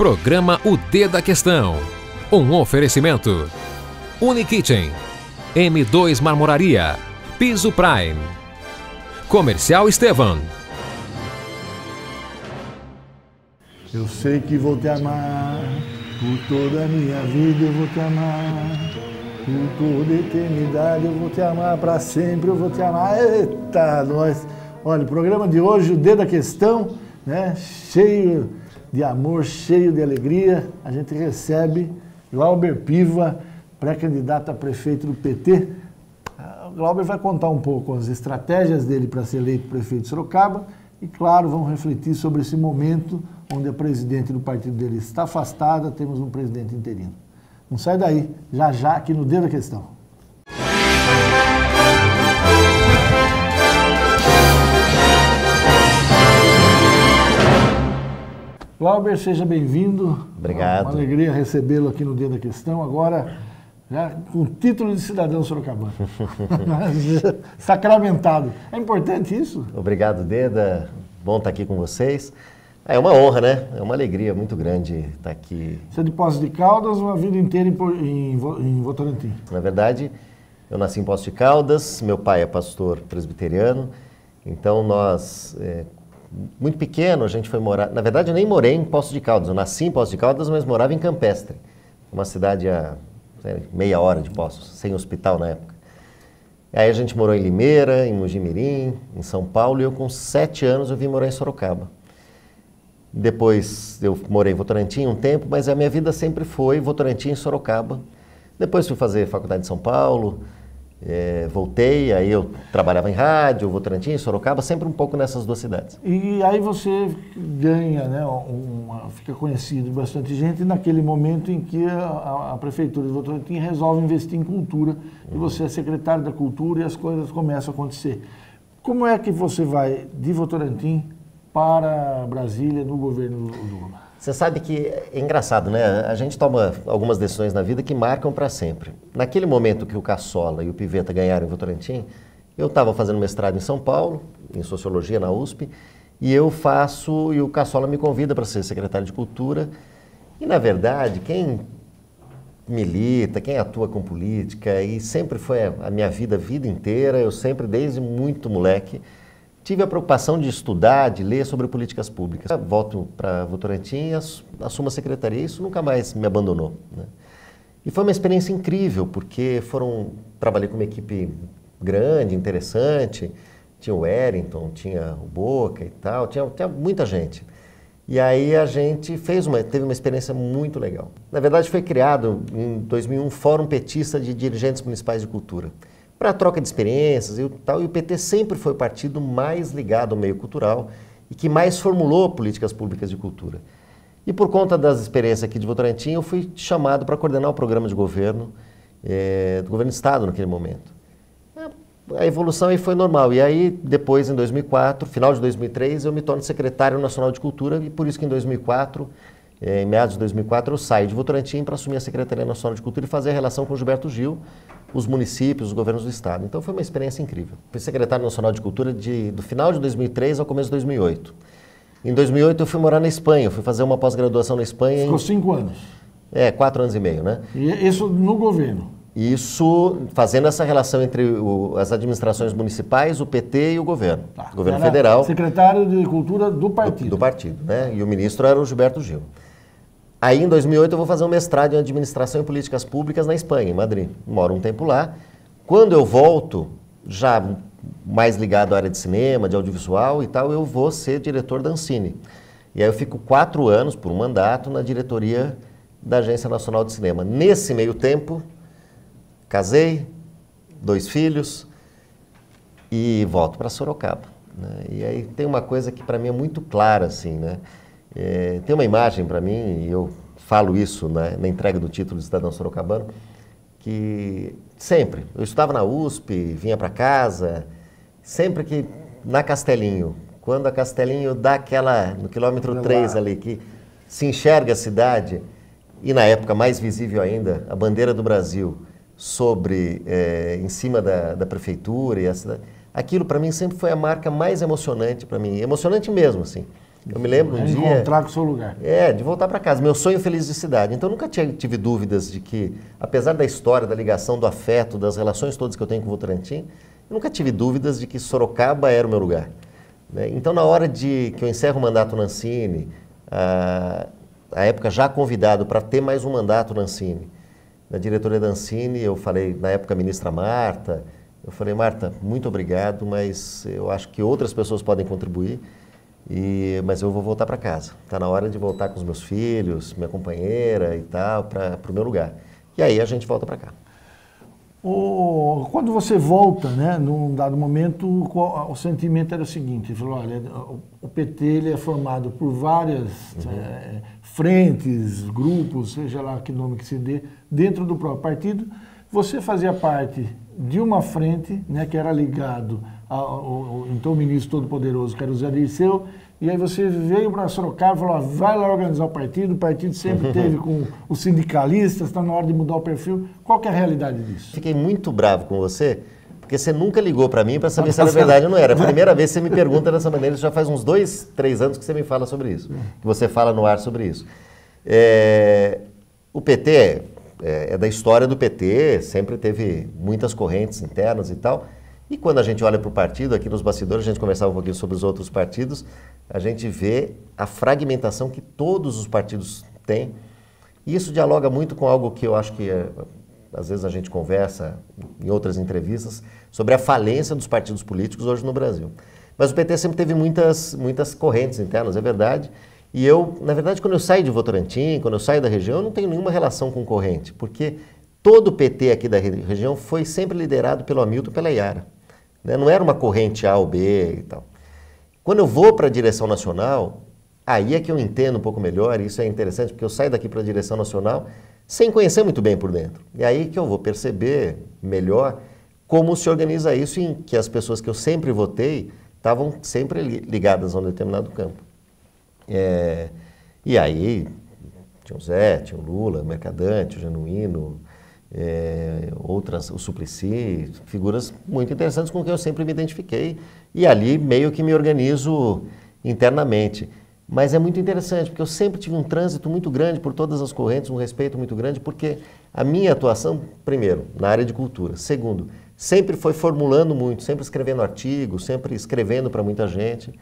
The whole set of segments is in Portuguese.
Programa O D da Questão. Um oferecimento. Unikitchen, M2 Marmoraria, Piso Prime, Comercial Estevan. Eu sei que vou te amar, por toda a minha vida eu vou te amar, por toda a eternidade eu vou te amar, para sempre eu vou te amar. Eita, nós! Olha, o programa de hoje, o D da Questão, né? Cheio de amor, cheio de alegria. A gente recebe Glauber Piva, pré-candidato a prefeito do PT. O Glauber vai contar um pouco as estratégias dele para ser eleito prefeito de Sorocaba e, claro, vamos refletir sobre esse momento onde a presidente do partido dele está afastada, temos um presidente interino. Não sai daí, já já aqui no D da Questão. Glauber, seja bem-vindo. Obrigado. Uma alegria recebê-lo aqui no D da Questão, agora já com o título de cidadão sorocabano. Sacramentado. É importante isso? Obrigado, Deda. Bom estar aqui com vocês. É uma honra, né? É uma alegria muito grande estar aqui. Você é de Poços de Caldas ou a vida inteira em Votorantim? Na verdade, eu nasci em Poços de Caldas, meu pai é pastor presbiteriano, então nós, muito pequeno, a gente foi morar... Na verdade, eu nem morei em Poços de Caldas, eu nasci em Poços de Caldas, mas morava em Campestre, uma cidade a meia hora de Poços, sem hospital na época. Aí a gente morou em Limeira, em Mojimirim, em São Paulo, e eu com 7 anos eu vim morar em Sorocaba. Depois eu morei em Votorantim um tempo, mas a minha vida sempre foi Votorantim e Sorocaba. Depois fui fazer faculdade em São Paulo, voltei, aí eu trabalhava em rádio, Votorantim, Sorocaba, sempre um pouco nessas duas cidades. E aí você ganha, né, fica conhecido de bastante gente naquele momento em que a Prefeitura de Votorantim resolve investir em cultura, e você é secretário da Cultura e as coisas começam a acontecer. Como é que você vai de Votorantim para Brasília no governo Lula? Você sabe que é engraçado, né? A gente toma algumas decisões na vida que marcam para sempre. Naquele momento que o Caçola e o Pivetta ganharam em Votorantim, eu estava fazendo mestrado em São Paulo, em Sociologia na USP, e o Caçola me convida para ser secretário de Cultura. E, na verdade, quem milita, quem atua com política, e sempre foi a minha vida inteira, eu sempre, desde muito moleque, tive a preocupação de estudar, de ler sobre políticas públicas. Eu volto para Votorantim e assumo a secretaria. Isso nunca mais me abandonou, né? E foi uma experiência incrível, porque trabalhei com uma equipe grande, interessante. Tinha o Wellington, tinha o Boca e tal, tinha muita gente. E aí a gente teve uma experiência muito legal. Na verdade, foi criado em 2001 um Fórum Petista de Dirigentes Municipais de Cultura, para troca de experiências e tal, e o PT sempre foi o partido mais ligado ao meio cultural e que mais formulou políticas públicas de cultura. E por conta das experiências aqui de Votorantim, eu fui chamado para coordenar o programa de governo, do governo do Estado naquele momento. A evolução aí foi normal, e aí depois, em 2004, final de 2003, eu me torno secretário nacional de cultura, e por isso que em 2004, em meados de 2004, eu saio de Votorantim para assumir a Secretaria Nacional de Cultura e fazer a relação com o Gilberto Gil, os municípios, os governos do Estado. Então foi uma experiência incrível. Fui secretário nacional de cultura do final de 2003 ao começo de 2008. Em 2008 eu fui morar na Espanha, fui fazer uma pós-graduação na Espanha. Ficou 5 anos? 4 anos e meio, né? E isso no governo? Isso fazendo essa relação entre as administrações municipais, o PT e o governo. Governo federal. Secretário de Cultura do partido. Do partido, né? E o ministro era o Gilberto Gil. Aí, em 2008, eu vou fazer um mestrado em Administração e Políticas Públicas na Espanha, em Madrid. Moro um tempo lá. Quando eu volto, já mais ligado à área de cinema, de audiovisual e tal, eu vou ser diretor da Ancine. E aí eu fico 4 anos, por um mandato, na diretoria da Agência Nacional de Cinema. Nesse meio tempo, casei, 2 filhos e volto para Sorocaba, né? E aí tem uma coisa que para mim é muito clara, assim, né? Tem uma imagem para mim, e eu falo isso, né, na entrega do título de cidadão sorocabano, que sempre, eu estudava na USP, vinha para casa, sempre que na Castelinho, quando a Castelinho dá no quilômetro 3 ali, que se enxerga a cidade, e na época mais visível ainda, a bandeira do Brasil em cima da prefeitura e a cidade, aquilo para mim sempre foi a marca mais emocionante para mim, emocionante mesmo, assim. Eu me lembro um dia... Encontrar com o seu lugar. De voltar para casa. Meu sonho feliz de cidade. Então, eu nunca tive dúvidas de que, apesar da história, da ligação, do afeto, das relações todas que eu tenho com o Votorantim, eu nunca tive dúvidas de que Sorocaba era o meu lugar. Né? Então, na hora que eu encerro o mandato na Ancine, a época já convidado para ter mais um mandato na Ancine, na diretoria da Ancine, eu falei, na época, a ministra Marta, eu falei, Marta, muito obrigado, mas eu acho que outras pessoas podem contribuir, mas eu vou voltar para casa. Está na hora de voltar com os meus filhos, minha companheira e tal, para o meu lugar. E aí a gente volta para cá. Quando você volta, né, num dado momento, o sentimento era o seguinte, ele falou, olha, o PT ele é formado por várias frentes, grupos, seja lá que nome que se dê, dentro do próprio partido. Você fazia parte de uma frente, né, que era ligado ao então ministro todo-poderoso, que era o Zé Dirceu, e aí você veio para Sorocaba e falou, vai lá organizar o partido sempre teve com os sindicalistas, está na hora de mudar o perfil. Qual que é a realidade disso? Fiquei muito bravo com você, porque você nunca ligou para mim para saber se era verdade ou não era. A primeira vez que você me pergunta dessa maneira, já faz uns 2, 3 anos que você me fala sobre isso, que você fala no ar sobre isso. O PT é da história do PT, sempre teve muitas correntes internas e tal, e quando a gente olha para o partido, aqui nos bastidores, a gente conversava um pouquinho sobre os outros partidos, a gente vê a fragmentação que todos os partidos têm, e isso dialoga muito com algo que eu acho que, às vezes, a gente conversa em outras entrevistas, sobre a falência dos partidos políticos hoje no Brasil. Mas o PT sempre teve muitas correntes internas, é verdade, e eu, na verdade, quando eu saio de Votorantim, quando eu saio da região, eu não tenho nenhuma relação com corrente, porque todo o PT aqui da região foi sempre liderado pelo Hamilton e pela Yara. Né? Não era uma corrente A ou B e tal. Quando eu vou para a direção nacional, aí é que eu entendo um pouco melhor, e isso é interessante, porque eu saio daqui para a direção nacional sem conhecer muito bem por dentro. E aí que eu vou perceber melhor como se organiza isso, em que as pessoas que eu sempre votei estavam sempre ligadas a um determinado campo. E aí tinha o Zé, tinha o Lula, o Mercadante, o Genuíno, o Suplicy, figuras muito interessantes com quem eu sempre me identifiquei, e ali meio que me organizo internamente. Mas é muito interessante, porque eu sempre tive um trânsito muito grande por todas as correntes, um respeito muito grande, porque a minha atuação, primeiro, na área de cultura, segundo, sempre foi formulando muito, sempre escrevendo artigos, sempre escrevendo para muita gente,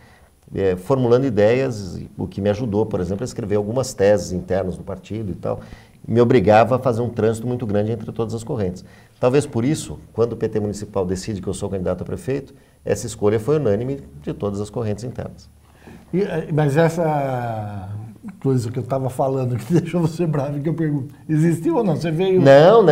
formulando ideias, o que me ajudou, por exemplo, a escrever algumas teses internas do partido e tal, me obrigava a fazer um trânsito muito grande entre todas as correntes. Talvez por isso, quando o PT municipal decide que eu sou candidato a prefeito, essa escolha foi unânime de todas as correntes internas. Mas essa coisa que eu estava falando, que deixou você bravo, que eu pergunto, existiu ou não? Você veio... Não.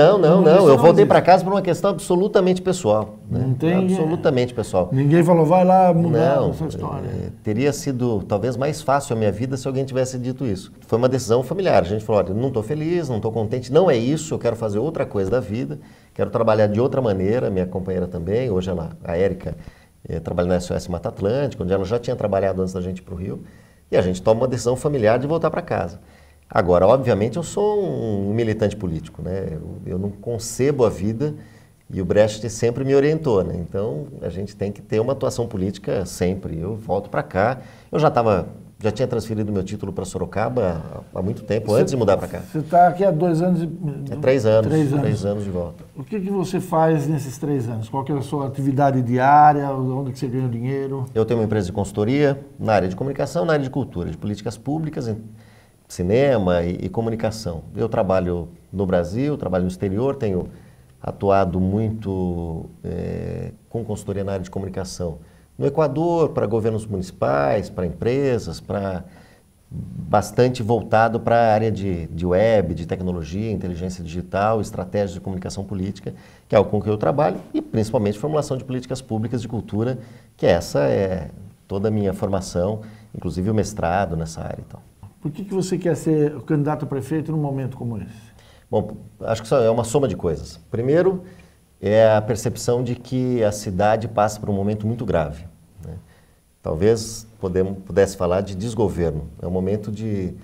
Eu voltei para casa por uma questão absolutamente pessoal. Né? Não tem... Absolutamente pessoal. Ninguém falou, vai lá mudar essa história. Teria sido talvez mais fácil a minha vida se alguém tivesse dito isso. Foi uma decisão familiar. A gente falou, olha, não estou feliz, não estou contente, não é isso, eu quero fazer outra coisa da vida, quero trabalhar de outra maneira, minha companheira também, hoje a Érica, trabalha na SOS Mata Atlântica, onde ela já tinha trabalhado antes da gente ir para o Rio, e a gente toma uma decisão familiar de voltar para casa. Agora, obviamente, eu sou um militante político, né? Eu não concebo a vida, e o Brecht sempre me orientou, né? Então, a gente tem que ter uma atuação política sempre. Eu volto para cá, eu já tinha transferido meu título para Sorocaba há muito tempo, antes de mudar para cá. Você está aqui há 2 anos... 3 anos. 3 anos de volta. O que você faz nesses 3 anos? Qual que é a sua atividade diária? Onde que você ganha o dinheiro? Eu tenho uma empresa de consultoria na área de comunicação, na área de cultura, de políticas públicas, cinema e comunicação. Eu trabalho no Brasil, trabalho no exterior, tenho atuado muito com consultoria na área de comunicação. No Equador, para governos municipais, para empresas, bastante voltado para a área de web, de tecnologia, inteligência digital, estratégias de comunicação política, que é algo com que eu trabalho, e principalmente formulação de políticas públicas de cultura, que essa é toda a minha formação, inclusive o mestrado nessa área. Então. Por que você quer ser o candidato a prefeito num momento como esse? Bom, acho que isso é uma soma de coisas. Primeiro, é a percepção de que a cidade passa por um momento muito grave. Né? Talvez pudesse falar de desgoverno. É um momento de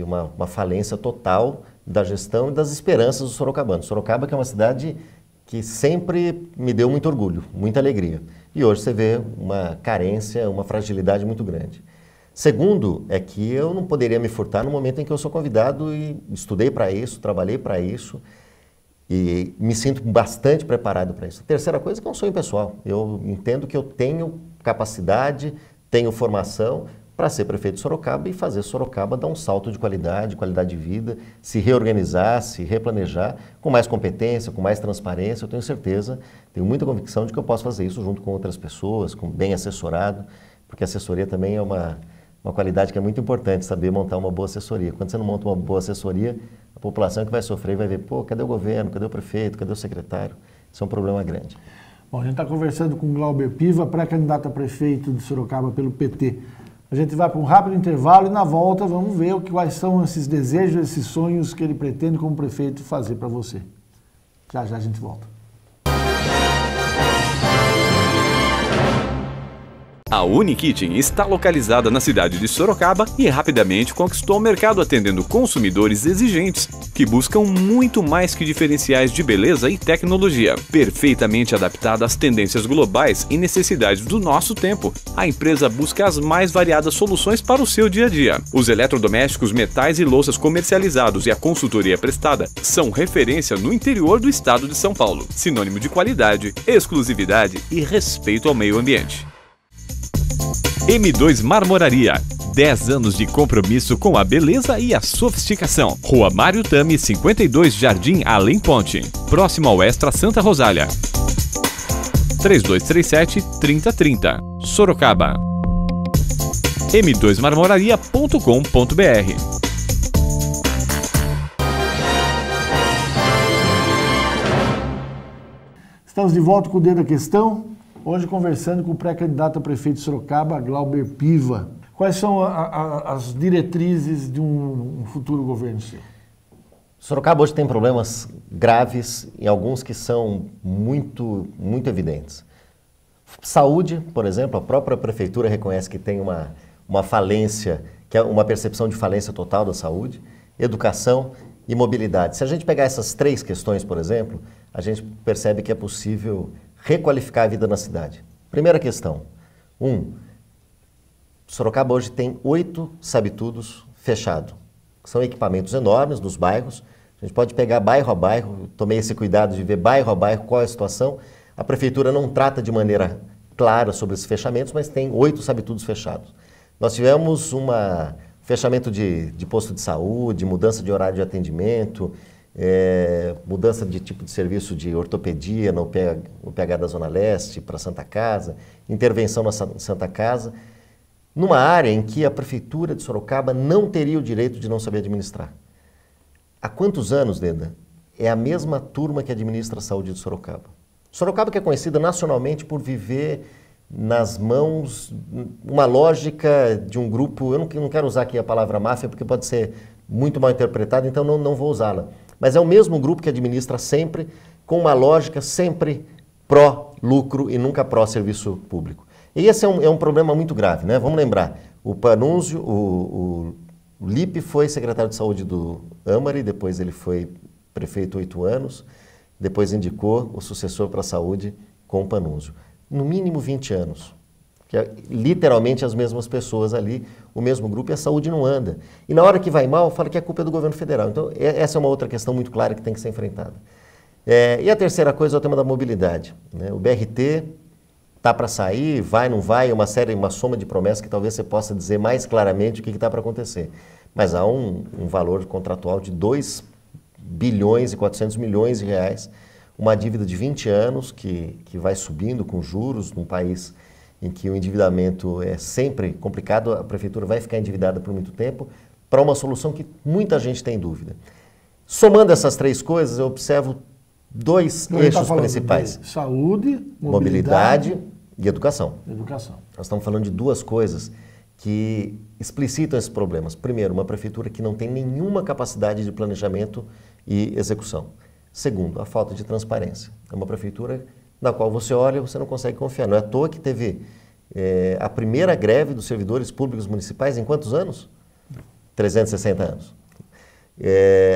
uma falência total da gestão e das esperanças dos sorocabanos. Sorocaba, que é uma cidade que sempre me deu muito orgulho, muita alegria. E hoje você vê uma carência, uma fragilidade muito grande. Segundo, é que eu não poderia me furtar no momento em que eu sou convidado e estudei para isso, trabalhei para isso e me sinto bastante preparado para isso. A terceira coisa é que é um sonho pessoal. Eu entendo que eu tenho capacidade, tenho formação para ser prefeito de Sorocaba e fazer Sorocaba dar um salto de qualidade de vida, se reorganizar, se replanejar com mais competência, com mais transparência. Eu tenho certeza, tenho muita convicção de que eu posso fazer isso junto com outras pessoas, bem assessorado, porque assessoria também é uma qualidade que é muito importante, saber montar uma boa assessoria. Quando você não monta uma boa assessoria, a população que vai sofrer vai ver, pô, cadê o governo, cadê o prefeito, cadê o secretário? Isso é um problema grande. Bom, a gente está conversando com o Glauber Piva, pré-candidato a prefeito de Sorocaba pelo PT. A gente vai para um rápido intervalo e na volta vamos ver quais são esses desejos, esses sonhos que ele pretende como prefeito fazer para você. Já já a gente volta. A Unikitchen está localizada na cidade de Sorocaba e rapidamente conquistou o mercado atendendo consumidores exigentes que buscam muito mais que diferenciais de beleza e tecnologia. Perfeitamente adaptada às tendências globais e necessidades do nosso tempo, a empresa busca as mais variadas soluções para o seu dia a dia. Os eletrodomésticos, metais e louças comercializados e a consultoria prestada são referência no interior do estado de São Paulo, sinônimo de qualidade, exclusividade e respeito ao meio ambiente. M2 Marmoraria. 10 anos de compromisso com a beleza e a sofisticação. Rua Mário Tami, 52, Jardim Além Ponte. Próximo ao Extra Santa Rosália. 3237-3030. Sorocaba. m2marmoraria.com.br. Estamos de volta com o Dedo da Questão. Hoje conversando com o pré-candidato a prefeito de Sorocaba, Glauber Piva. Quais são as diretrizes de um futuro governo seu? Sorocaba hoje tem problemas graves e alguns que são muito evidentes. Saúde, por exemplo, a própria prefeitura reconhece que tem uma falência, que é uma percepção de falência total da saúde. Educação e mobilidade. Se a gente pegar essas três questões, por exemplo, a gente percebe que é possível requalificar a vida na cidade. Primeira questão. Sorocaba hoje tem 8 sabe-tudos fechados. São equipamentos enormes nos bairros. A gente pode pegar bairro a bairro. Tomei esse cuidado de ver bairro a bairro qual é a situação. A prefeitura não trata de maneira clara sobre esses fechamentos, mas tem 8 sabe-tudos fechados. Nós tivemos fechamento de posto de saúde, mudança de horário de atendimento, mudança de tipo de serviço de ortopedia no PH da Zona Leste para Santa Casa, intervenção na Santa Casa, numa área em que a Prefeitura de Sorocaba não teria o direito de não saber administrar. Há quantos anos, Deda? É a mesma turma que administra a saúde de Sorocaba. Sorocaba que é conhecida nacionalmente por viver nas mãos uma lógica de um grupo, eu não quero usar aqui a palavra máfia porque pode ser muito mal interpretada, então não vou usá-la. Mas é o mesmo grupo que administra sempre, com uma lógica sempre pró-lucro e nunca pró-serviço público. E esse é um problema muito grave, né? Vamos lembrar, o Panunzio, o Lipe foi secretário de saúde do Amari, depois ele foi prefeito 8 anos, depois indicou o sucessor para a saúde com o Panunzio. No mínimo 20 anos. Que é literalmente as mesmas pessoas ali, o mesmo grupo, e a saúde não anda. E na hora que vai mal, fala que a culpa é do governo federal. Então, essa é uma outra questão muito clara que tem que ser enfrentada. E a terceira coisa é o tema da mobilidade, né? O BRT está para sair, vai, não vai, uma soma de promessas que talvez você possa dizer mais claramente o que está para acontecer. Mas há um valor contratual de 2 bilhões e 400 milhões de reais, uma dívida de 20 anos que vai subindo com juros num país em que o endividamento é sempre complicado, a prefeitura vai ficar endividada por muito tempo, para uma solução que muita gente tem dúvida. Somando essas três coisas, eu observo 2 eixos principais. Saúde, mobilidade e educação. Nós estamos falando de 2 coisas que explicitam esses problemas. Primeiro, uma prefeitura que não tem nenhuma capacidade de planejamento e execução. Segundo, a falta de transparência. É uma prefeitura na qual você olha e você não consegue confiar. Não é à toa que teve a primeira greve dos servidores públicos municipais em quantos anos? 360 anos.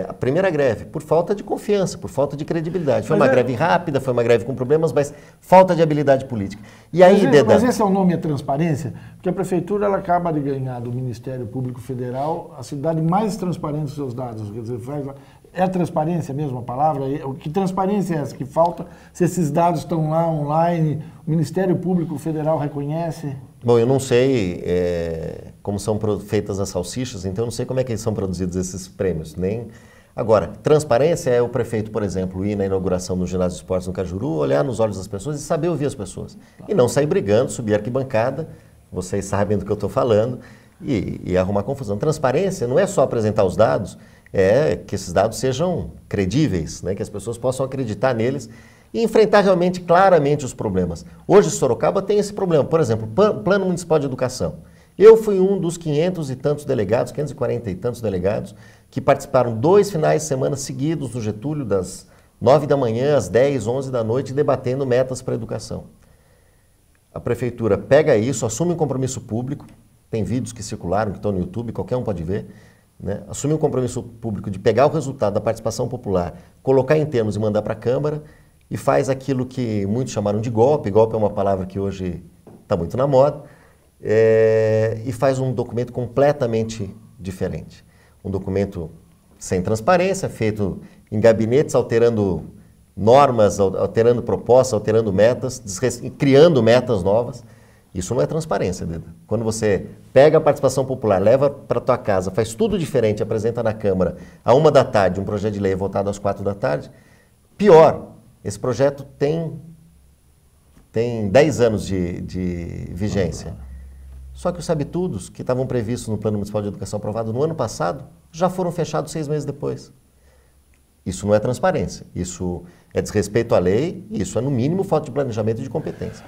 A primeira greve, por falta de confiança, por falta de credibilidade. Foi uma greve rápida, foi uma greve com problemas, mas falta de habilidade política. E aí, mas esse é o nome, a transparência? Porque a prefeitura ela acaba de ganhar do Ministério Público Federal a cidade mais transparente dos seus dados. Quer dizer, é a transparência mesmo a palavra? Que transparência é essa que falta? Se esses dados estão lá online, o Ministério Público Federal reconhece? Bom, eu não sei como são feitas as salsichas, então eu não sei como é que são produzidos esses prêmios. Agora, transparência é o prefeito, por exemplo, ir na inauguração do ginásio de esportes no Cajuru, olhar nos olhos das pessoas e saber ouvir as pessoas. E não sair brigando, subir a arquibancada, vocês sabem do que eu estou falando, e arrumar confusão. Transparência não é só apresentar os dados, é que esses dados sejam credíveis, né, que as pessoas possam acreditar neles e enfrentar realmente, claramente os problemas. Hoje, Sorocaba tem esse problema. Por exemplo, Plano Municipal de Educação. Eu fui um dos 500 e tantos delegados, 540 e tantos delegados, que participaram 2 finais de semana seguidos do Getúlio, das 9 da manhã às 10, 11 da noite, debatendo metas para a educação. A prefeitura pega isso, assume um compromisso público, tem vídeos que circularam, que estão no YouTube, qualquer um pode ver, né? Assume um compromisso público de pegar o resultado da participação popular, colocar em termos e mandar para a Câmara, e faz aquilo que muitos chamaram de golpe. Golpe é uma palavra que hoje está muito na moda, e faz um documento completamente diferente. Um documento sem transparência, feito em gabinetes, alterando normas, alterando propostas, alterando metas, criando metas novas. Isso não é transparência, Deda. Quando você pega a participação popular, leva para a tua casa, faz tudo diferente, apresenta na Câmara à 1 da tarde, um projeto de lei votado às 4 da tarde, pior, esse projeto tem 10 anos de vigência. Só que os sabe-tudos que estavam previstos no Plano Municipal de Educação aprovado no ano passado, já foram fechados 6 meses depois. Isso não é transparência, isso é desrespeito à lei, isso é, no mínimo, falta de planejamento e de competência.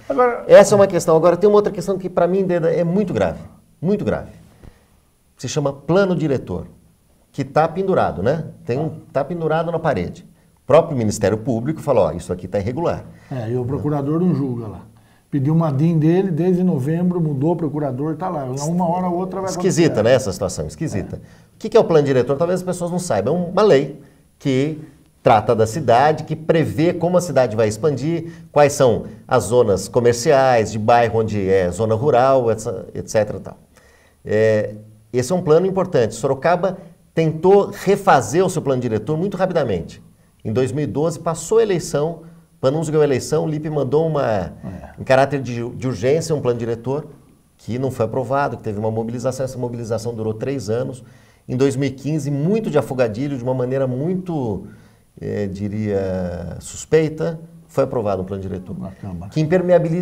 Essa é uma questão. Agora, tem uma outra questão que, para mim, Deda, é muito grave, muito grave. Se chama plano diretor, que está pendurado, né? Está pendurado na parede. O próprio Ministério Público falou, ó, isso aqui está irregular. E o procurador não julga lá. Pediu uma DIN dele, desde novembro, mudou o procurador, está lá. Uma hora ou outra vai acontecer. Esquisita, né, essa situação, esquisita. O que é o plano diretor? Talvez as pessoas não saibam. É uma lei que trata da cidade, que prevê como a cidade vai expandir, quais são as zonas comerciais, de bairro onde é zona rural, etc. Tal. Esse é um plano importante. Sorocaba tentou refazer o seu plano diretor muito rapidamente. Em 2012, passou a eleição, Panunzio ganhou a eleição, o Lippe mandou em caráter de urgência, um plano diretor que não foi aprovado, que teve uma mobilização. Essa mobilização durou 3 anos. Em 2015, muito de afogadilho, de uma maneira muito, diria, suspeita, foi aprovado um plano diretor. Na Câmara.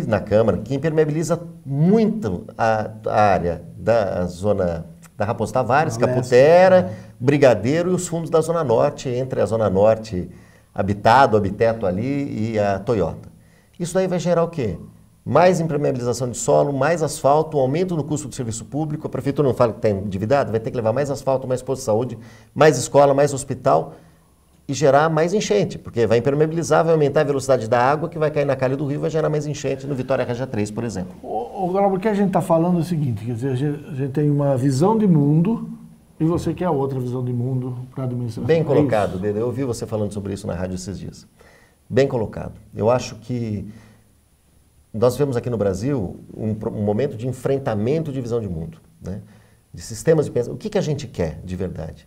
Na Câmara, que impermeabiliza muito a área da zona da Raposo Tavares, Caputera, Brigadeiro e os fundos da Zona Norte, entre a Zona Norte Habiteto ali e a Toyota. Isso daí vai gerar o quê? Mais impermeabilização de solo, mais asfalto, aumento no custo do serviço público. A prefeitura não fala que está endividada, vai ter que levar mais asfalto, mais posto de saúde, mais escola, mais hospital e gerar mais enchente, porque vai impermeabilizar, vai aumentar a velocidade da água que vai cair na calha do rio e vai gerar mais enchente no Vitória Regia 3, por exemplo. Agora, o que a gente está falando é o seguinte, quer dizer, a gente tem uma visão de mundo e você quer outra visão de mundo para a administração. Bem colocado, Dede. Eu ouvi você falando sobre isso na rádio esses dias. Bem colocado. Eu acho que nós vemos aqui no Brasil um momento de enfrentamento de visão de mundo, né? De sistemas de pensamento. O que a gente quer de verdade?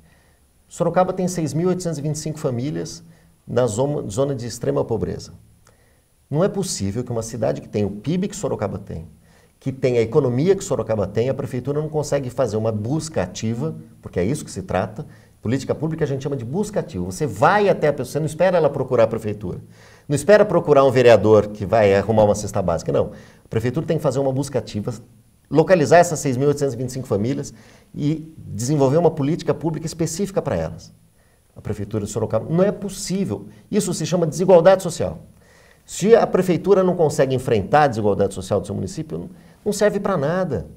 Sorocaba tem 6.825 famílias na zona de extrema pobreza. Não é possível que uma cidade que tem o PIB que Sorocaba tem, que tem a economia que Sorocaba tem, a prefeitura não consegue fazer uma busca ativa, porque é isso que se trata. Política pública a gente chama de busca ativa. Você vai até a pessoa, você não espera ela procurar a prefeitura. Não espera procurar um vereador que vai arrumar uma cesta básica, não. A prefeitura tem que fazer uma busca ativa, localizar essas 6.825 famílias e desenvolver uma política pública específica para elas. A prefeitura de Sorocaba não é possível. Isso se chama desigualdade social. Se a prefeitura não consegue enfrentar a desigualdade social do seu município, não serve para nada.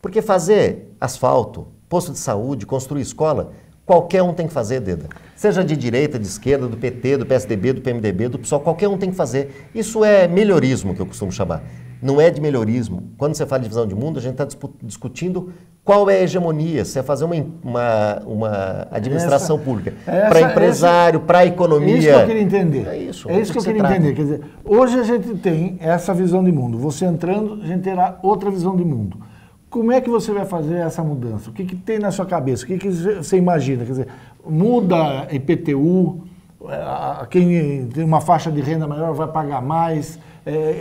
Porque fazer asfalto, posto de saúde, construir escola, qualquer um tem que fazer, Deda. Seja de direita, de esquerda, do PT, do PSDB, do PMDB, do PSOL, qualquer um tem que fazer. Isso é melhorismo, que eu costumo chamar. Não é de melhorismo. Quando você fala de visão de mundo, a gente está discutindo Qual é a hegemonia? Você vai fazer uma administração pública para empresário, para a economia. É isso que eu queria entender. É isso que eu queria entender. Quer dizer, hoje a gente tem essa visão de mundo. Você entrando, a gente terá outra visão de mundo. Como é que você vai fazer essa mudança? O que tem na sua cabeça? O que você imagina? Quer dizer, muda IPTU, quem tem uma faixa de renda maior vai pagar mais,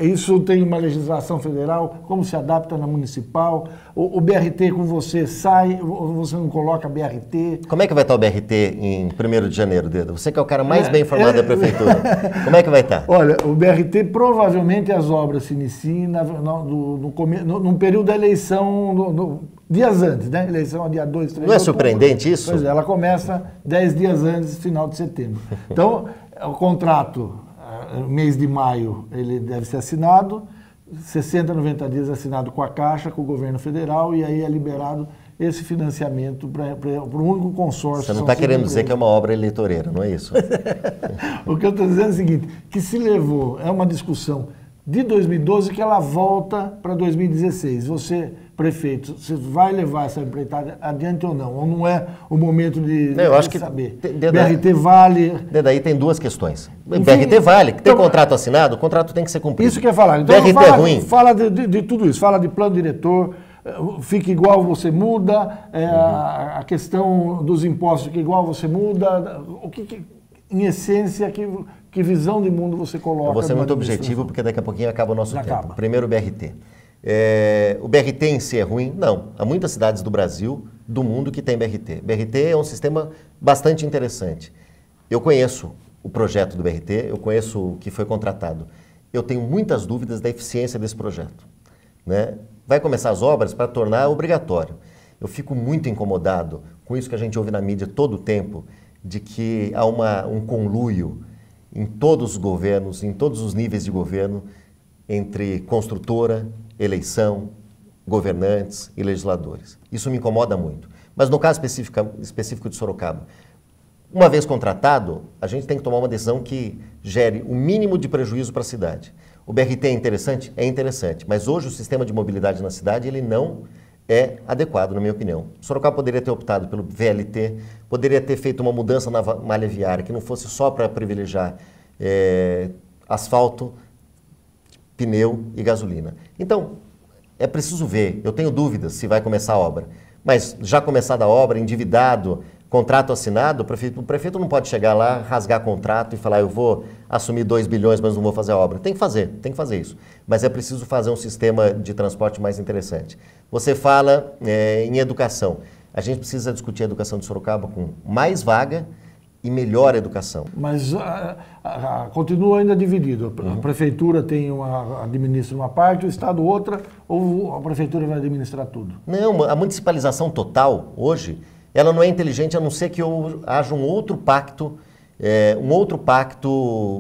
isso tem uma legislação federal, como se adapta na municipal, o BRT com você sai, você não coloca BRT. Como é que vai estar o BRT em 1º de janeiro, Deda? Você que é o cara mais bem informado da prefeitura. Como é que vai estar? Olha, o BRT, provavelmente as obras se iniciam no período da eleição, dias antes, né? Eleição dia 2, 3 Não é surpreendente isso? Pois é, ela começa 10 dias antes, final de setembro. Então, o contrato, mês de maio, ele deve ser assinado, 60, 90 dias assinado com a Caixa, com o governo federal, e aí é liberado esse financiamento para o único consórcio. Você não está querendo dizer que é uma obra eleitoreira, não é isso? O que eu estou dizendo é o seguinte, que se levou, é uma discussão de 2012 que ela volta para 2016. Você, prefeito, você vai levar essa empreitada adiante ou não? Ou não é o momento de saber? BRT vale... Daí tem duas questões. Enfim, BRT vale. Tem contrato assinado, o contrato tem que ser cumprido. Isso que eu ia falar. Então, BRT é ruim. Fala de tudo isso. Fala de plano diretor, fica igual, você muda. A questão dos impostos fica igual, você muda. O que em essência, que visão de mundo você coloca? Eu vou ser muito objetivo, porque daqui a pouquinho acaba o nosso tempo. Primeiro, o BRT. O BRT em si é ruim? Não. Há muitas cidades do Brasil, do mundo, que tem BRT. BRT é um sistema bastante interessante. Eu conheço o projeto do BRT, eu conheço o que foi contratado. Eu tenho muitas dúvidas da eficiência desse projeto, né? Vai começar as obras para tornar obrigatório. Eu fico muito incomodado com isso que a gente ouve na mídia todo o tempo, de que há um conluio em todos os governos, em todos os níveis de governo, entre construtora, eleição, governantes e legisladores. Isso me incomoda muito. Mas no caso específico de Sorocaba, uma vez contratado, a gente tem que tomar uma decisão que gere o mínimo de prejuízo para a cidade. O BRT é interessante? É interessante, mas hoje o sistema de mobilidade na cidade ele não é adequado, na minha opinião. Sorocaba poderia ter optado pelo VLT, poderia ter feito uma mudança na malha viária, que não fosse só para privilegiar asfalto, pneu e gasolina. Então, é preciso ver. Eu tenho dúvidas se vai começar a obra. Mas já começada a obra, endividado, contrato assinado, o prefeito não pode chegar lá, rasgar contrato e falar, eu vou assumir 2 bilhões, mas não vou fazer a obra. Tem que fazer isso. Mas é preciso fazer um sistema de transporte mais interessante. Você fala em educação. A gente precisa discutir a educação de Sorocaba com mais vaga e melhor educação. Mas continua ainda dividido. A prefeitura administra uma parte, o Estado outra, ou a prefeitura vai administrar tudo? Não, a municipalização total, hoje, ela não é inteligente a não ser que haja um outro pacto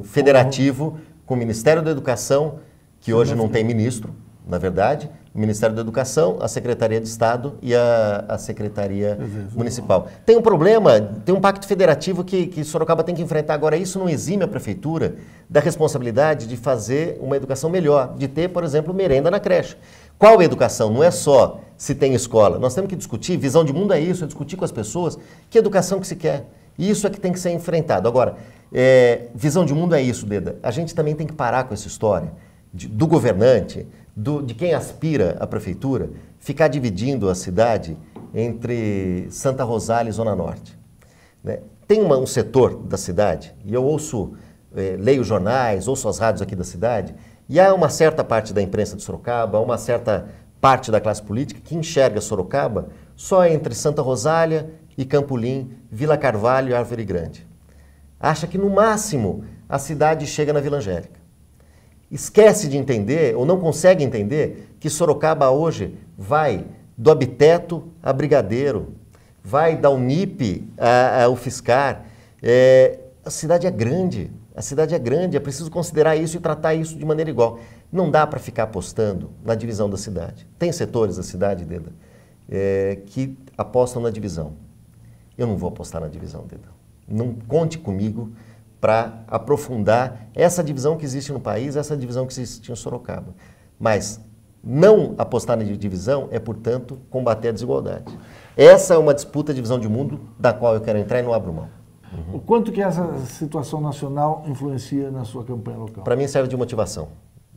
federativo com o Ministério da Educação, que hoje não tem ministro, na verdade, o Ministério da Educação, a Secretaria de Estado e a Secretaria Municipal. Tem um problema, tem um pacto federativo que Sorocaba tem que enfrentar. Agora, isso não exime a Prefeitura da responsabilidade de fazer uma educação melhor, de ter, por exemplo, merenda na creche. Qual educação? Não é só se tem escola. Nós temos que discutir, visão de mundo é isso, é discutir com as pessoas que educação que se quer. E isso é que tem que ser enfrentado. Agora, visão de mundo é isso, Deda. A gente também tem que parar com essa história do governante, de quem aspira à prefeitura, ficar dividindo a cidade entre Santa Rosália e Zona Norte. Né? Tem um setor da cidade, e eu leio jornais, ouço as rádios aqui da cidade, e há uma certa parte da imprensa de Sorocaba, uma certa parte da classe política que enxerga Sorocaba só entre Santa Rosália e Campolim, Vila Carvalho e Árvore Grande. Acha que no máximo a cidade chega na Vila Angélica. Esquece de entender, ou não consegue entender, que Sorocaba hoje vai do Abiteto a Brigadeiro, vai da Unip ao UFSCar. A cidade é grande, é preciso considerar isso e tratar isso de maneira igual. Não dá para ficar apostando na divisão da cidade. Tem setores da cidade, Deda, que apostam na divisão. Eu não vou apostar na divisão, Deda. Não conte comigo para aprofundar essa divisão que existe no país, essa divisão que existe em Sorocaba. Mas Não apostar na divisão é, portanto, combater a desigualdade. Essa é uma disputa de visão de mundo da qual eu quero entrar e não abro mão. O quanto que essa situação nacional influencia na sua campanha local? Para mim serve de motivação,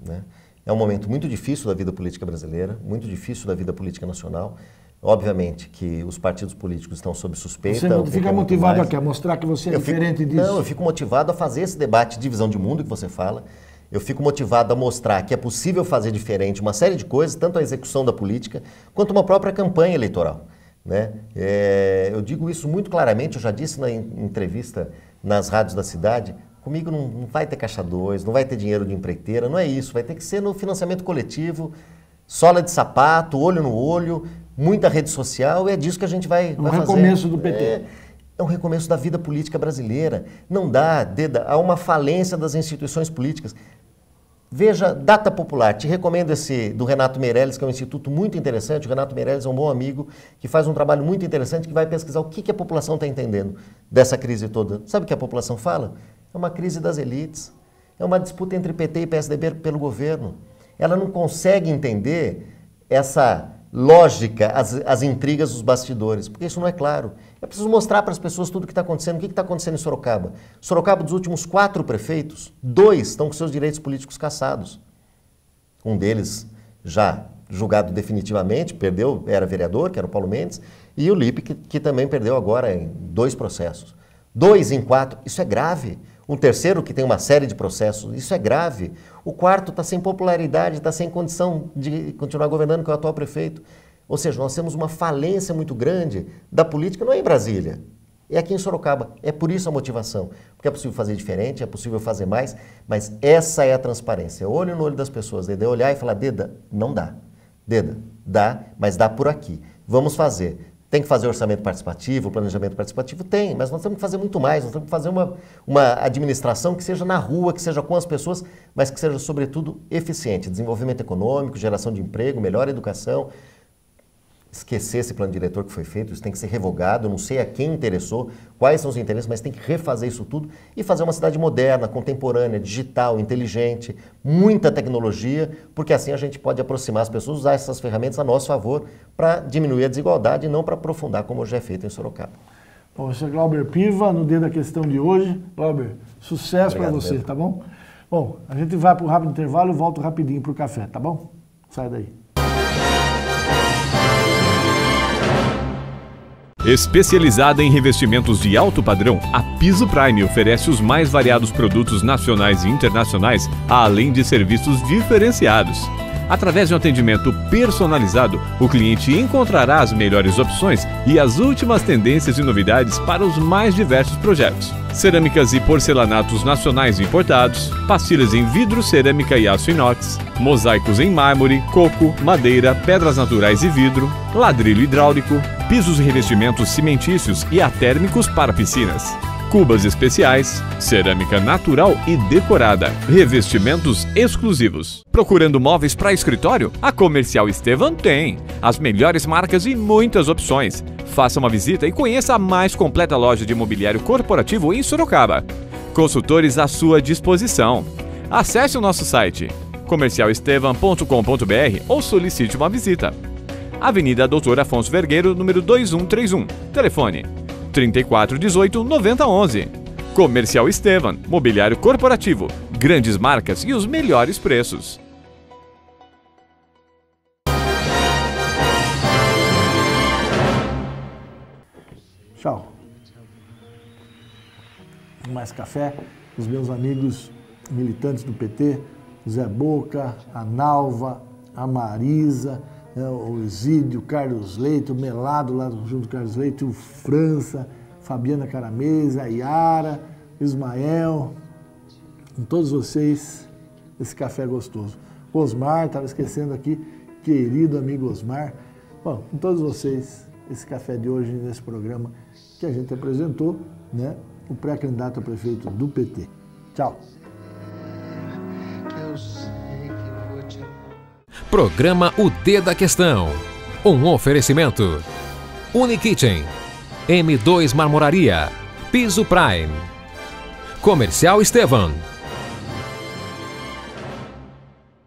né? É um momento muito difícil da vida política brasileira, muito difícil da vida política nacional. Obviamente que os partidos políticos estão sob suspeita. Você não fica motivado a mostrar que você é diferente disso? Não, eu fico motivado a fazer esse debate de visão de mundo que você fala. Eu fico motivado a mostrar que é possível fazer diferente uma série de coisas, tanto a execução da política, quanto uma própria campanha eleitoral, né? Eu digo isso muito claramente, eu já disse na entrevista nas rádios da cidade, comigo não vai ter caixa 2, não vai ter dinheiro de empreiteira, não é isso, vai ter que ser no financiamento coletivo, sola de sapato, olho no olho, muita rede social, é disso que a gente vai fazer. Um recomeço do PT. É um recomeço da vida política brasileira. Não dá, Deda, há uma falência das instituições políticas. Veja, Data Popular, te recomendo esse do Renato Meirelles, que é um instituto muito interessante. O Renato Meirelles é um bom amigo, que faz um trabalho muito interessante, que vai pesquisar o que a população está entendendo dessa crise toda. Sabe o que a população fala? É uma crise das elites, é uma disputa entre PT e PSDB pelo governo. Ela não consegue entender essa lógica, as intrigas dos bastidores, porque isso não é claro. É preciso mostrar para as pessoas tudo o que está acontecendo. O que está acontecendo em Sorocaba? Sorocaba, dos últimos 4 prefeitos, 2 estão com seus direitos políticos cassados. Um deles já julgado definitivamente, perdeu, era vereador, que era o Paulo Mendes, e o Lipe, que também perdeu agora em 2 processos. 2 em 4, isso é grave. Um terceiro que tem uma série de processos, isso é grave. O quarto está sem popularidade, está sem condição de continuar governando, que é o atual prefeito. Ou seja, nós temos uma falência muito grande da política, não é em Brasília, é aqui em Sorocaba. É por isso a motivação, porque é possível fazer diferente, é possível fazer mais, mas essa é a transparência. Olho no olho das pessoas, Deda, olhar e falar, Deda, não dá. Deda, dá, mas dá por aqui. Vamos fazer. Tem que fazer orçamento participativo, planejamento participativo? Tem, mas nós temos que fazer muito mais. Nós temos que fazer uma administração que seja na rua, que seja com as pessoas, mas que seja, sobretudo, eficiente. Desenvolvimento econômico, geração de emprego, melhor educação. Esquecer esse plano diretor que foi feito, isso tem que ser revogado. Eu não sei a quem interessou, quais são os interesses, mas tem que refazer isso tudo e fazer uma cidade moderna, contemporânea, digital, inteligente, muita tecnologia, porque assim a gente pode aproximar as pessoas, usar essas ferramentas a nosso favor para diminuir a desigualdade e não para aprofundar, como já é feito em Sorocaba. Bom, esse é Glauber Piva, no Dia da Questão de hoje. Glauber, sucesso para você, tá bom? Bom, a gente vai para um rápido intervalo e volto rapidinho para o café, tá bom? Sai daí. Especializada em revestimentos de alto padrão, a Piso Prime oferece os mais variados produtos nacionais e internacionais, além de serviços diferenciados. Através de um atendimento personalizado, o cliente encontrará as melhores opções e as últimas tendências e novidades para os mais diversos projetos. Cerâmicas e porcelanatos nacionais importados, pastilhas em vidro, cerâmica e aço inox, mosaicos em mármore, coco, madeira, pedras naturais e vidro, ladrilho hidráulico, pisos e revestimentos cimentícios e atérmicos para piscinas. Cubas especiais, cerâmica natural e decorada, revestimentos exclusivos. Procurando móveis para escritório? A Comercial Estevam tem as melhores marcas e muitas opções. Faça uma visita e conheça a mais completa loja de mobiliário corporativo em Sorocaba. Consultores à sua disposição. Acesse o nosso site comercialestevam.com.br ou solicite uma visita. Avenida Doutor Afonso Vergueiro, número 2131. Telefone 3418 9011. Comercial Estevam, mobiliário corporativo, grandes marcas e os melhores preços. Tchau. Mais café, os meus amigos militantes do PT, Zé Boca, a Nalva, a Marisa, o Isídio, o Carlos Leite, o Melado lá junto com o Carlos Leite, o França, Fabiana Carameza, a Yara, Ismael, com todos vocês, esse café gostoso. Osmar, estava esquecendo aqui, querido amigo Osmar. Bom, com todos vocês, esse café de hoje, nesse programa que a gente apresentou, né, o pré-candidato a prefeito do PT. Tchau. Programa O D da Questão. Um oferecimento. Unikitchen. M2 Marmoraria. Piso Prime. Comercial Estevam.